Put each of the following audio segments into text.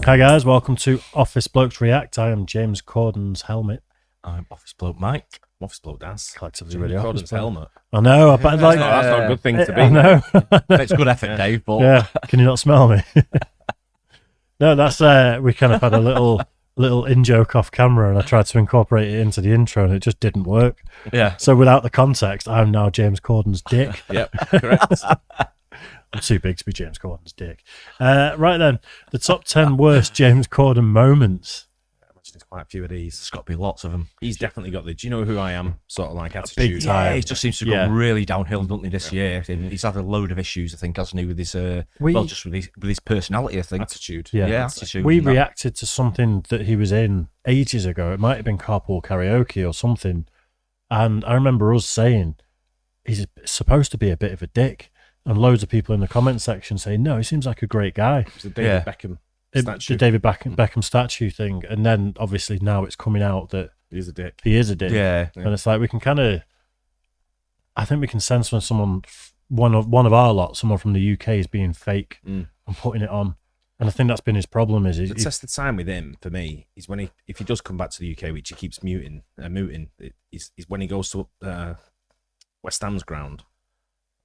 Hi guys, welcome to Office Blokes React. I am James Corden's helmet. I'm Office Bloke Mike. Office Bloke Dance. Collectively really Office Corden's Bloke. helmet. I know, but like That's not a good thing to be. I know. It's good effort, Dave, but Yeah, can you not smell me? No, that's we kind of had a little in-joke off camera, and I tried to incorporate it into the intro, and it just didn't work. yeah. So without the context, I'm now James Corden's dick. Yep, correct. I'm too big to be James Corden's dick. Right then, the top 10 worst James Corden moments. I imagine there's quite a few of these. There's got to be lots of them. He's definitely got the, do you know who I am? Sort of like Big attitude. time. Yeah, he just seems to go really downhill, doesn't he, this year? He's had a load of issues, I think, hasn't he, with his, just with his personality, I think. Attitude. Yeah. Attitude. We reacted to something that he was in ages ago. It might have been carpool karaoke or something. And I remember us saying, he's supposed to be a bit of a dick. And loads of people in the comment section saying, no, he seems like a great guy. It's the David Beckham statue. The David Beckham statue thing. And then obviously now it's coming out that He's a dick. he is a dick. Yeah. And it's like we can kind of, I think we can sense when someone, one of our lot, someone from the UK is being fake and putting it on. And I think that's been his problem. Is The test of time with him, for me, is when if he does come back to the UK, which he keeps mooting, is when he goes to West Ham's ground.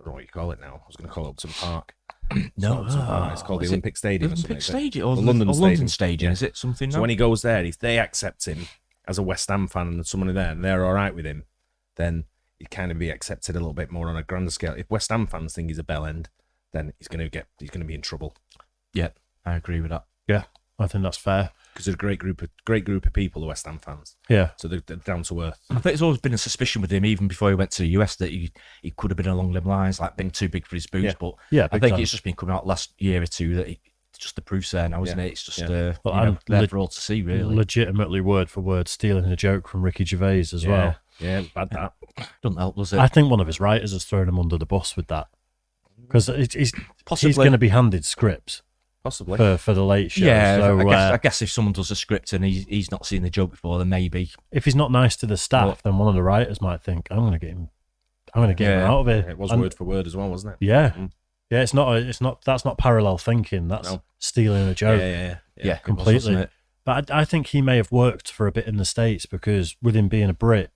I don't know what you call it now. I was going to call it Upton Park. No, it's called the Olympic Stadium. Olympic or something. Stadium or The London Stadium. Is it something? So when he goes there, if they accept him as a West Ham fan and there's someone there and they're all right with him, then he'd kind of be accepted a little bit more on a grander scale. If West Ham fans think he's a bell end, then he's going to be in trouble. Yeah, I agree with that. Yeah, I think that's fair. Because there's a great group of people, the West Ham fans. Yeah. So they're down to earth. I think there's always been a suspicion with him, even before he went to the US, that he could have been along them lines, like being too big for his boots. Yeah. But Yeah, I big think time. it's just been coming out last year or two that it's just the proof's there now, isn't it? It's just Well, there for all to see, really. Legitimately word for word stealing a joke from Ricky Gervais as well. Yeah, bad that. Doesn't help, does it? I think one of his writers has thrown him under the bus with that. Because he's Possibly. going to be handed scripts Possibly. for the late show. Yeah, so, I guess if someone does a script and he's not seen the joke before, then maybe. if he's not nice to the staff, then one of the writers might think, I'm going to get him out of here. It was And- word for word as well, wasn't it? Yeah. Yeah, it's not that's not parallel thinking. That's stealing a joke. Yeah. Yeah, completely. wasn't it? But I think he may have worked for a bit in the States because with him being a Brit,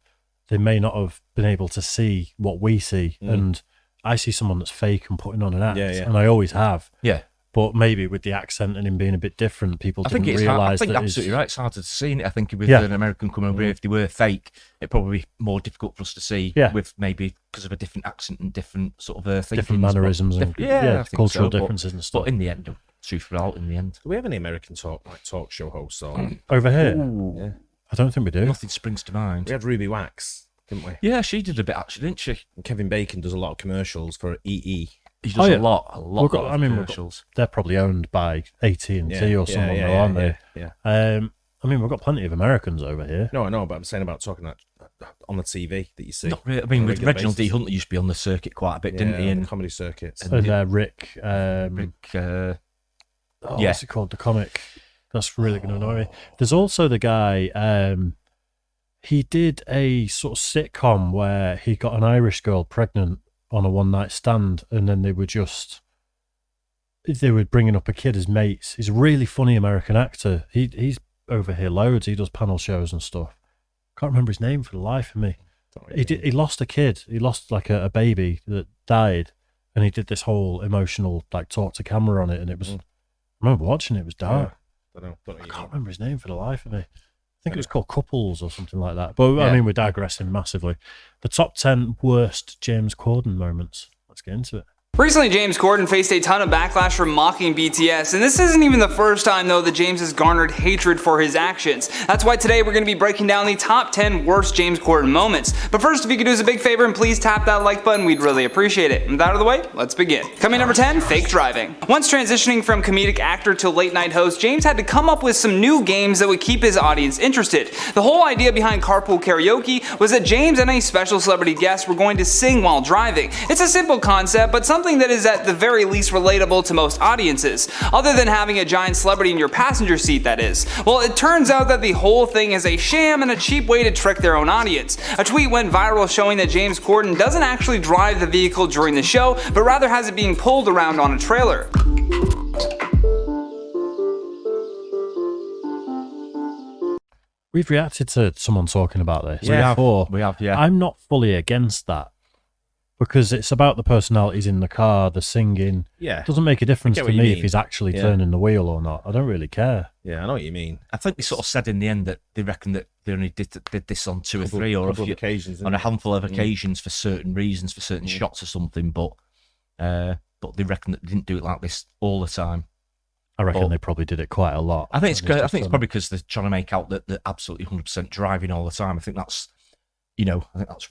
they may not have been able to see what we see. And I see someone that's fake and putting on an act, and I always have. Yeah. But maybe with the accent and him being a bit different, people didn't realise I think that absolutely right. It's harder to see. I think with an American coming over here, if they were fake, it'd probably be more difficult for us to see. Yeah. With maybe because of a different accent and different sort of thinking, different mannerisms and I think cultural so, differences and stuff. But in the end, truth be out, in the end, Do we have any American talk show hosts? Or Over here, yeah. I don't think we do. nothing springs to mind. We had Ruby Wax, didn't we? Yeah, she did a bit actually, didn't she? And Kevin Bacon does a lot of commercials for EE. He does yeah. a lot We've got- of I mean, commercials. They're probably owned by AT&T or someone, though, aren't they? Yeah. I mean, we've got plenty of Americans over here. No, I know, but I'm saying about talking that on the TV that you see. Not really. I mean, on a with regular Reginald D. basis. Hunter used to be on the circuit quite a bit, didn't he? on And the comedy circuits. And Rick, what's it called? The comic. That's really going to annoy me. There's also the guy, he did a sort of sitcom where he got an Irish girl pregnant on a one-night stand, and then they were bringing up a kid as mates. He's a really funny American actor. He's over here loads. He does panel shows and stuff. Can't remember his name for the life of me. He lost a kid. He lost like a baby that died, and he did this whole emotional like talk to camera on it, and it was. I remember watching it. It was dark. Don't I can't remember his name for the life of me. I think it was called Couples or something like that. But I mean, we're digressing massively. The top 10 worst James Corden moments. Let's get into it. Recently, James Corden faced a ton of backlash from mocking BTS, and this isn't even the first time, though, that James has garnered hatred for his actions. That's why today we're going to be breaking down the top 10 worst James Corden moments. But first, if you could do us a big favor and please tap that like button, we'd really appreciate it. And with that out of the way, let's begin. Coming number 10, fake driving. Once transitioning from comedic actor to late night host, James had to come up with some new games that would keep his audience interested. The whole idea behind carpool karaoke was that James and a special celebrity guest were going to sing while driving. It's a simple concept, but something that is at the very least relatable to most audiences, other than having a giant celebrity in your passenger seat, that is. Well, it turns out that the whole thing is a sham and a cheap way to trick their own audience. A tweet went viral showing that James Corden doesn't actually drive the vehicle during the show, but rather has it being pulled around on a trailer. We've reacted to someone talking about this. Yeah, before. we have, yeah. I'm not fully against that because it's about the personalities in the car, the singing. Yeah. It doesn't make a difference to what you me mean. if he's actually turning the wheel or not. I don't really care. Yeah, I know what you mean. I think they sort of said in the end that they reckon that they only did this on two or three or couple of occasions, on a handful of occasions for certain reasons, for certain shots or something. But they reckon that they didn't do it like this all the time. I reckon they probably did it quite a lot. I think it's probably because they're trying to make out that they're absolutely 100% driving all the time. I think that's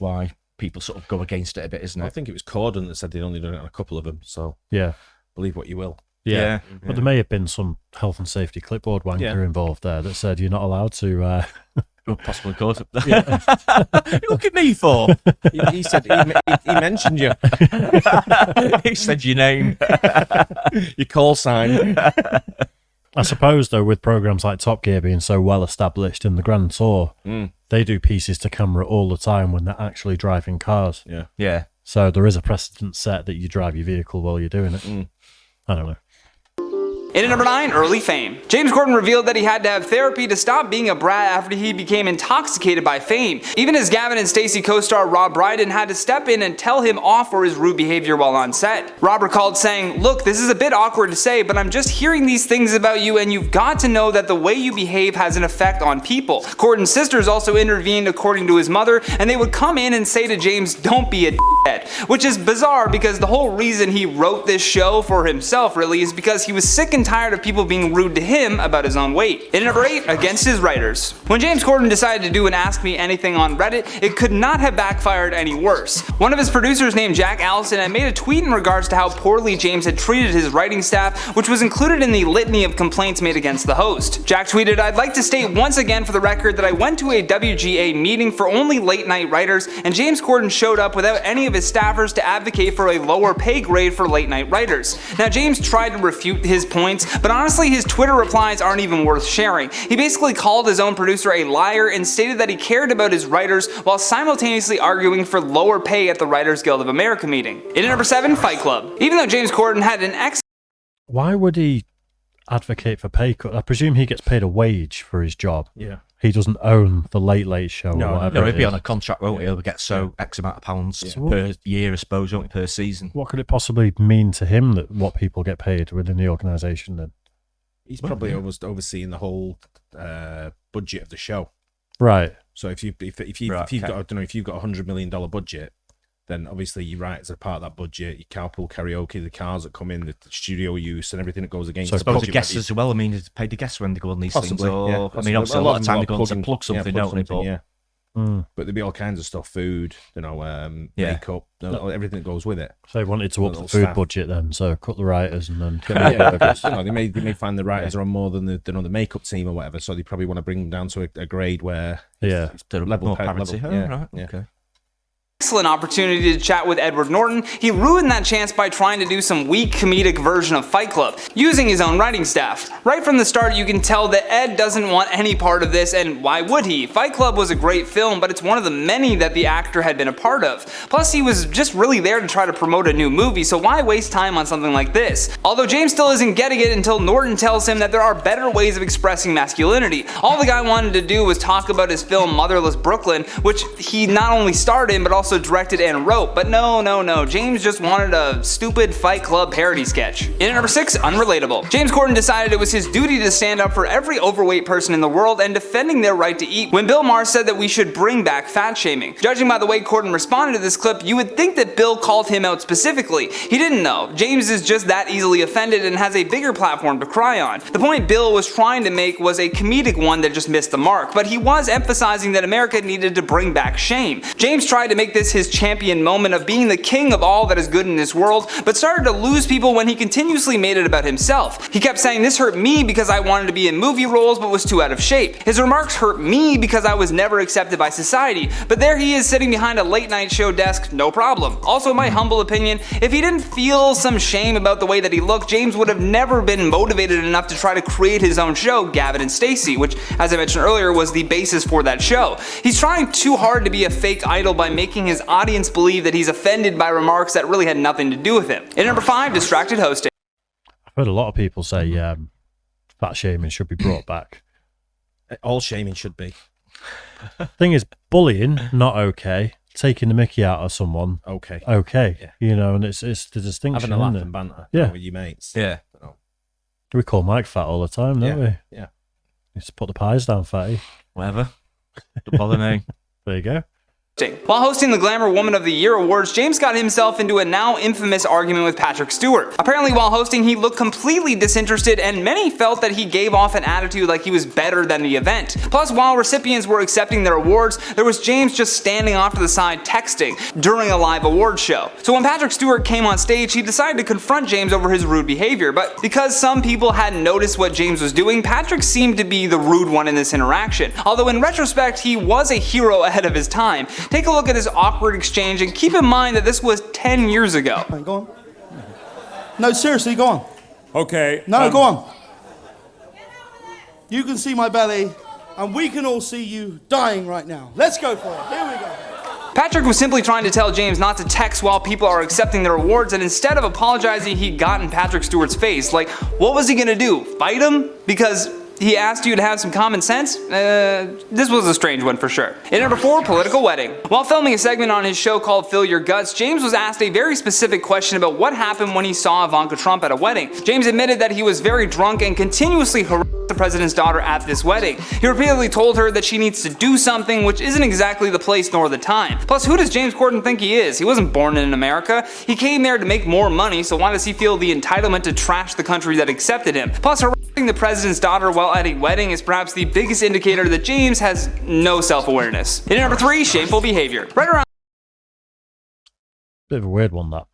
why people sort of go against it a bit, isn't it? I think it was Corden that said they'd only done it on a couple of them. So yeah, believe what you will. Yeah. But there may have been some health and safety clipboard wanker involved there that said you're not allowed to. Possibly could. Look at me for. He said he mentioned you. He said your name, your call sign. I suppose though, with programs like Top Gear being so well established in the Grand Tour, they do pieces to camera all the time when they're actually driving cars. Yeah. So there is a precedent set that you drive your vehicle while you're doing it. I don't know. In at number 9, early fame. James Corden revealed that he had to have therapy to stop being a brat after he became intoxicated by fame. Even as Gavin and Stacey co-star Rob Brydon had to step in and tell him off for his rude behavior while on set. Rob recalled saying, "Look, this is a bit awkward to say, but I'm just hearing these things about you and you've got to know that the way you behave has an effect on people." Corden's sisters also intervened according to his mother, and they would come in and say to James, "Don't be a d***head," which is bizarre because the whole reason he wrote this show for himself really is because he was sick and tired of people being rude to him about his own weight. In number 8, against his writers. When James Corden decided to do an Ask Me Anything on Reddit, it could not have backfired any worse. One of his producers named Jack Allison had made a tweet in regards to how poorly James had treated his writing staff, which was included in the litany of complaints made against the host. Jack tweeted, "I'd like to state once again for the record that I went to a WGA meeting for only late night writers, and James Corden showed up without any of his staffers to advocate for a lower pay grade for late night writers." Now James tried to refute his points, but honestly his Twitter replies aren't even worth sharing. He basically called his own producer a liar and stated that he cared about his writers while simultaneously arguing for lower pay at the Writers Guild of America meeting. In at number 7, Fight Club. Even though James Corden had an Why would he advocate for pay cut? I presume he gets paid a wage for his job. Yeah. He doesn't own the Late Late Show or whatever. No, it he'll be is. on a contract, won't he? He'll get X amount of pounds per year, I suppose, won't he, per season. What could it possibly mean to him that what people get paid within the organisation then? He's probably overseeing the whole budget of the show. Right. So if you've got $100 million budget, then obviously your writers are part of that budget. Your carpool, karaoke, the cars that come in, the studio use, and everything that goes against. So I the suppose the budget guests as well. I mean, they pay the guests when they go on these Possibly, things. yeah, Or, I possibly. mean, obviously a lot of time they go on to plug something, don't they? But yeah. But there'd be all kinds of stuff, food, makeup, everything that goes with it. So they wanted to up the Little food staff. budget then, so cut the writers and then... They may find the writers are on more than the makeup team or whatever, so they probably want to bring them down to a grade where it's level more parity. Right, okay. excellent opportunity to chat with Edward Norton, he ruined that chance by trying to do some weak comedic version of Fight Club, using his own writing staff. Right from the start you can tell that Ed doesn't want any part of this, and why would he? Fight Club was a great film, but it's one of the many that the actor had been a part of. Plus he was just really there to try to promote a new movie, so why waste time on something like this? Although James still isn't getting it until Norton tells him that there are better ways of expressing masculinity. All the guy wanted to do was talk about his film Motherless Brooklyn, which he not only starred in but also directed and wrote, but no, James just wanted a stupid Fight Club parody sketch. In at number 6, unrelatable. James Corden decided it was his duty to stand up for every overweight person in the world and defending their right to eat when Bill Maher said that we should bring back fat shaming. Judging by the way Corden responded to this clip, you would think that Bill called him out specifically. He didn't though. James is just that easily offended and has a bigger platform to cry on. The point Bill was trying to make was a comedic one that just missed the mark, but he was emphasizing that America needed to bring back shame. James tried to make this his champion moment of being the king of all that is good in this world, but started to lose people when he continuously made it about himself. He kept saying, "This hurt me because I wanted to be in movie roles but was too out of shape." His remarks hurt me because I was never accepted by society, but there he is sitting behind a late night show desk, no problem. Also, in my humble opinion, if he didn't feel some shame about the way that he looked, James would have never been motivated enough to try to create his own show, Gavin and Stacey, which, as I mentioned earlier, was the basis for that show. He's trying too hard to be a fake idol by making his audience believe that he's offended by remarks that really had nothing to do with him. In number 5, distracted hosting. I've heard a lot of people say fat shaming should be brought back. All shaming should be. Thing is, bullying, not okay. Taking the mickey out of someone, Okay. okay. And it's the distinction. Having a laugh isn't it? and banter Yeah. with your mates. Yeah. We call Mike fat all the time, don't we? Yeah. Just put the pies down, fatty. Whatever. Don't bother me. There you go. While hosting the Glamour Woman of the Year Awards, James got himself into a now infamous argument with Patrick Stewart. Apparently, while hosting, he looked completely disinterested, and many felt that he gave off an attitude like he was better than the event. Plus, while recipients were accepting their awards, there was James just standing off to the side texting during a live awards show. So when Patrick Stewart came on stage, he decided to confront James over his rude behavior, but because some people hadn't noticed what James was doing, Patrick seemed to be the rude one in this interaction. Although in retrospect, he was a hero ahead of his time. Take a look at this awkward exchange and keep in mind that this was 10 years ago. Right, go on. No, seriously, go on. Okay. No, go on. You can see my belly, and we can all see you dying right now. Let's go for it. Here we go. Patrick was simply trying to tell James not to text while people are accepting their awards, and instead of apologizing, he got in Patrick Stewart's face. Like, what was he gonna do? Fight him? Because he asked you to have some common sense? This was a strange one for sure. In number 4, political wedding. While filming a segment on his show called Fill Your Guts, James was asked a very specific question about what happened when he saw Ivanka Trump at a wedding. James admitted that he was very drunk and continuously harassed the president's daughter at this wedding. He repeatedly told her that she needs to do something, which isn't exactly the place nor the time. Plus, who does James Corden think he is? He wasn't born in America. He came there to make more money, so why does he feel the entitlement to trash the country that accepted him? Plus, harassing the president's daughter while at a wedding is perhaps the biggest indicator that James has no self-awareness. In number 3, shameful behavior. Right around Bit of a weird one, that.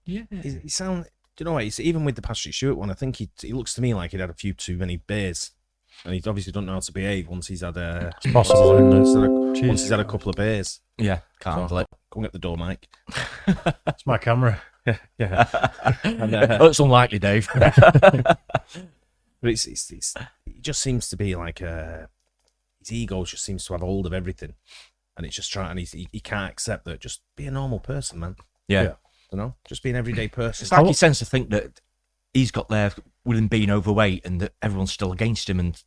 Yeah. He sound. Do you know what? Even with the Patrick Stewart one, I think he looks to me like he'd had a few too many beers, and he obviously don't know how to behave once he's had It's possible, isn't it? once he's had a couple of beers. Yeah. Can't handle it. Go and get the door, Mike. It's my camera. Yeah. Oh, it's unlikely, Dave. But he just seems to be like his ego just seems to have hold of everything, and it's just trying. And he can't accept that. Just be a normal person, man. Yeah. You know, just be an everyday person. It's like he tends to think that he's got there with him being overweight and that everyone's still against him and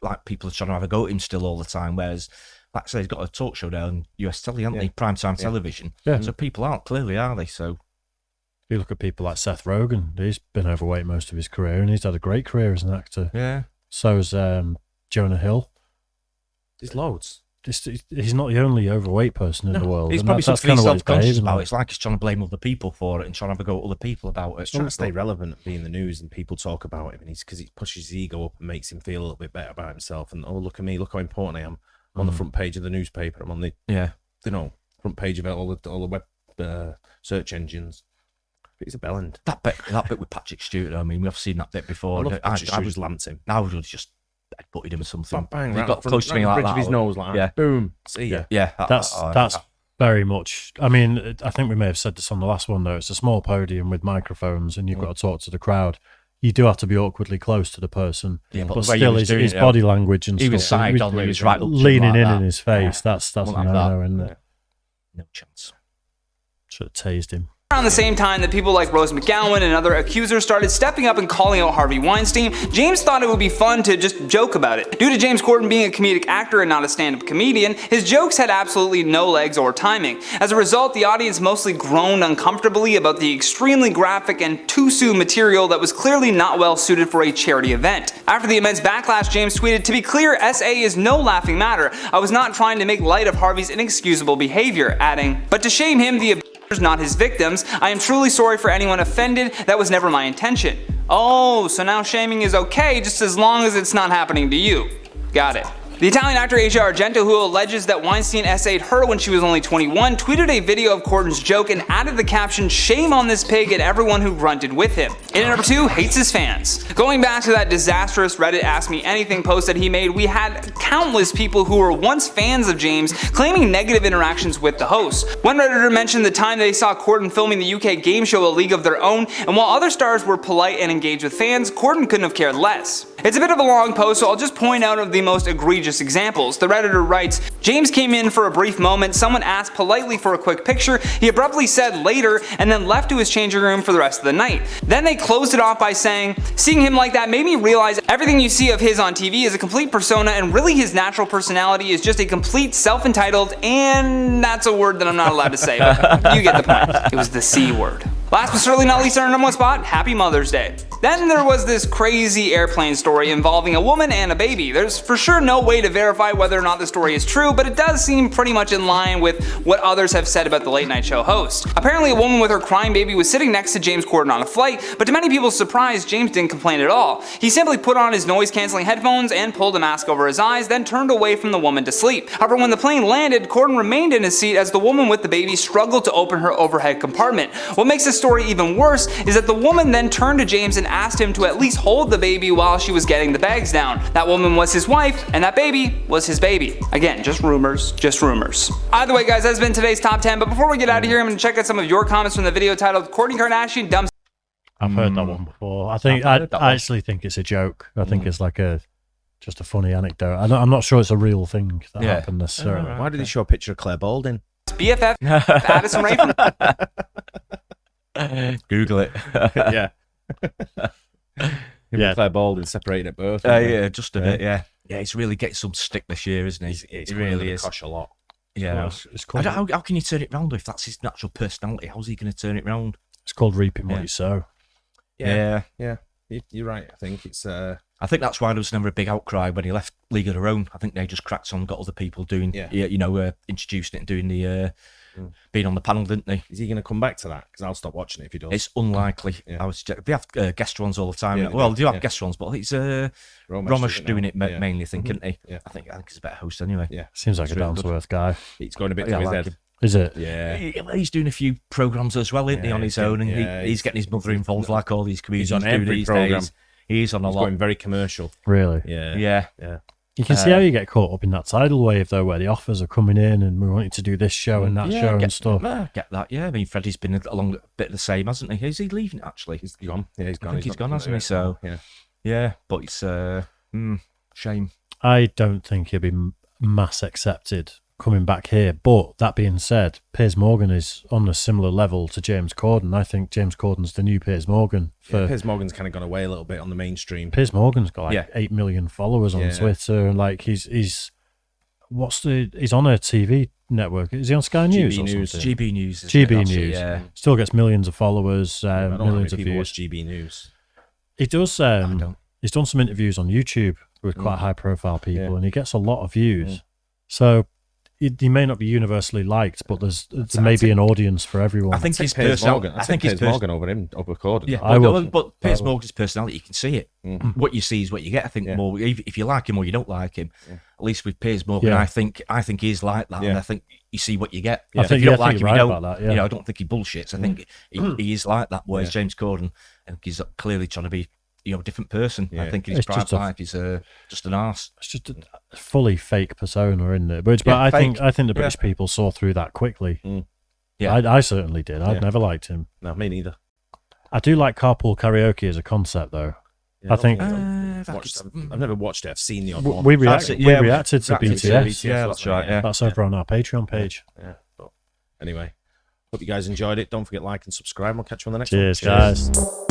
like people are trying to have a go at him still all the time. Whereas, like I said, he's got a talk show there on US telly, haven't they? Primetime television. Yeah. So people aren't, clearly, are they? So You look at people like Seth Rogen. He's been overweight most of his career, and he's had a great career as an actor. yeah. So's Jonah Hill. There's loads. He's not the only overweight person in the world. He's and probably that's something he's kinda what he's self-conscious behaving about. like. It's like he's trying to blame other people for it and trying to have a go at other people about it. He's trying to stay relevant and be in the news, and people talk about him, and because he pushes his ego up and makes him feel a little bit better about himself. And look at me, look how important I am. I'm on the front page of the newspaper. I'm on the front page of all the web search engines. But he's a bellend. That bit with Patrick Stewart, I mean, we've seen that bit before. I was lamped him. I would have just putted him or something. Bang, He right got close to me like bridge that. of his nose, like Yeah. that. Boom. See ya. Yeah. That's very much. I mean, I think we may have said this on the last one though. It's a small podium with microphones, and you've got to talk to the crowd. You do have to be awkwardly close to the person, Yeah, but but the way he still, was his doing his it, body language and he stuff. was side on, he was right up to him leaning like in that. his face. Yeah. That's a Wouldn't have no-no, that. isn't it? No chance. Should have tased him. Around the same time that people like Rose McGowan and other accusers started stepping up and calling out Harvey Weinstein, James thought it would be fun to just joke about it. Due to James Corden being a comedic actor and not a stand-up comedian, his jokes had absolutely no legs or timing. As a result, the audience mostly groaned uncomfortably about the extremely graphic and too soon material that was clearly not well suited for a charity event. After the immense backlash, James tweeted, "To be clear, SA is no laughing matter. I was not trying to make light of Harvey's inexcusable behavior," adding, "But to shame him, the not his victims. I am truly sorry for anyone offended. That was never my intention." Oh, so now shaming is okay just as long as it's not happening to you. Got it. The Italian actor Asia Argento, who alleges that Weinstein essayed her when she was only 21, tweeted a video of Corden's joke and added the caption, "Shame on this pig and everyone who grunted with him." In number 2, hates his fans. Going back to that disastrous Reddit Ask Me Anything post that he made, we had countless people who were once fans of James claiming negative interactions with the host. One Redditor mentioned the time they saw Corden filming the UK game show A League of Their Own, and while other stars were polite and engaged with fans, Corden couldn't have cared less. It's a bit of a long post, so I'll just point out of the most egregious just examples. The Redditor writes, James came in for a brief moment, someone asked politely for a quick picture, he abruptly said later, and then left to his changing room for the rest of the night. Then they closed it off by saying, seeing him like that made me realize everything you see of his on TV is a complete persona, and really his natural personality is just a complete self-entitled, and that's a word that I'm not allowed to say, but you get the point. It was the C word. Last but certainly not least on our number 1 spot, Happy Mother's Day. Then there was this crazy airplane story involving a woman and a baby. There's for sure no way to verify whether or not the story is true, but it does seem pretty much in line with what others have said about the late night show host. Apparently a woman with her crying baby was sitting next to James Corden on a flight, but to many people's surprise, James didn't complain at all. He simply put on his noise-canceling headphones and pulled a mask over his eyes, then turned away from the woman to sleep. However, when the plane landed, Corden remained in his seat as the woman with the baby struggled to open her overhead compartment. What makes this story even worse is that the woman then turned to James and asked him to at least hold the baby while she was getting the bags down. That woman was his wife, and that baby was his baby. Again, just rumors, just rumors. Either way, guys, that's been today's top 10, but before we get out of here, I'm going to check out some of your comments from the video titled Kourtney Kardashian Dumps. I've heard that one before. I actually think it's a joke. I think it's like just a funny anecdote. I'm not sure it's a real thing that happened necessarily. Why did he show a picture of Claire Balding? BFF Addison Rae from Google it. Yeah. Him and Claire Balding separating at birth. Yeah, just a bit, yeah. Yeah, he's really getting some stick this year, isn't he? It's He really is. Gosh, a lot. Yeah. It's called, How can you turn it round if that's his natural personality? How's he going to turn it round? it's called reaping what you sow. Yeah. You're right. I think it's. I think that's why there was never a big outcry when he left League of Their Own. I think they just cracked on, got other people doing, introducing it and doing the, being on the panel, didn't they? Is he going to come back to that? Because I'll stop watching it if he does. It's unlikely. Yeah. They have guest ones all the time. Yeah, They do have guest ones, but it's Romesh doing it now. mainly, I think, isn't he? Yeah. I think he's a better host anyway. Yeah. Seems like It's a really down-to-earth guy. It's going a bit Yeah, to his I like head. him. Is it? Yeah. He's doing a few programs as well, isn't he, on his own? And he's getting his mother involved, like all these comedians on do every these programme. days. He's on a He's lot. going very commercial. Really? Yeah. You can see how you get caught up in that tidal wave, though, where the offers are coming in and we want you to do this show and that show and stuff. Get that, yeah. I mean, Freddie's been along a bit of the same, hasn't he? Is he leaving, actually? He's gone. Yeah, he's gone. I think he's gone, not hasn't he? doing it. So, yeah, but it's shame. I don't think he'll be mass accepted coming back here. But that being said, Piers Morgan is on a similar level to James Corden. I think James Corden's the new Piers Morgan. Piers Morgan's kind of gone away a little bit on the mainstream. Piers Morgan's got 8 million followers on Yeah. Twitter, and like he's on a TV network. Is he on Sky News? GB or News. something? GB News. GB News. Yeah. Still gets millions of followers, I don't know how millions many of people views. watch GB News. He does. don't. He's done some interviews on YouTube with quite high-profile people, Yeah. and he gets a lot of views. So he may not be universally liked, but there may be an audience for everyone. I think his Piers Morgan. personality. I think his Piers Morgan over him, over Corden. Yeah, I would. but Piers Morgan's personality, you can see it. What you see is what you get. I think more if you like him or you don't like him. At least with Piers Morgan, I think he's like that, and I think you see what you get. I think if you don't I like think him, you're you right don't. about that, yeah. I don't think he bullshits. I think he is like that. Whereas James Corden, I think he's clearly trying to be a different person. I think in his It's just private life, he's just an arse. it's just a fully fake persona, isn't it? But I think the British people saw through that quickly. Yeah. I certainly did. I'd never liked him. No, me neither. I do like carpool karaoke as a concept, though. Yeah, I think I've never watched it. I've seen the odd one. we That's reacted it, yeah, to BTS. Yeah, that's right. Yeah. That's over on our Patreon page. Yeah. But anyway, hope you guys enjoyed it. Don't forget to like and subscribe. We'll catch you on the next one. Cheers, guys.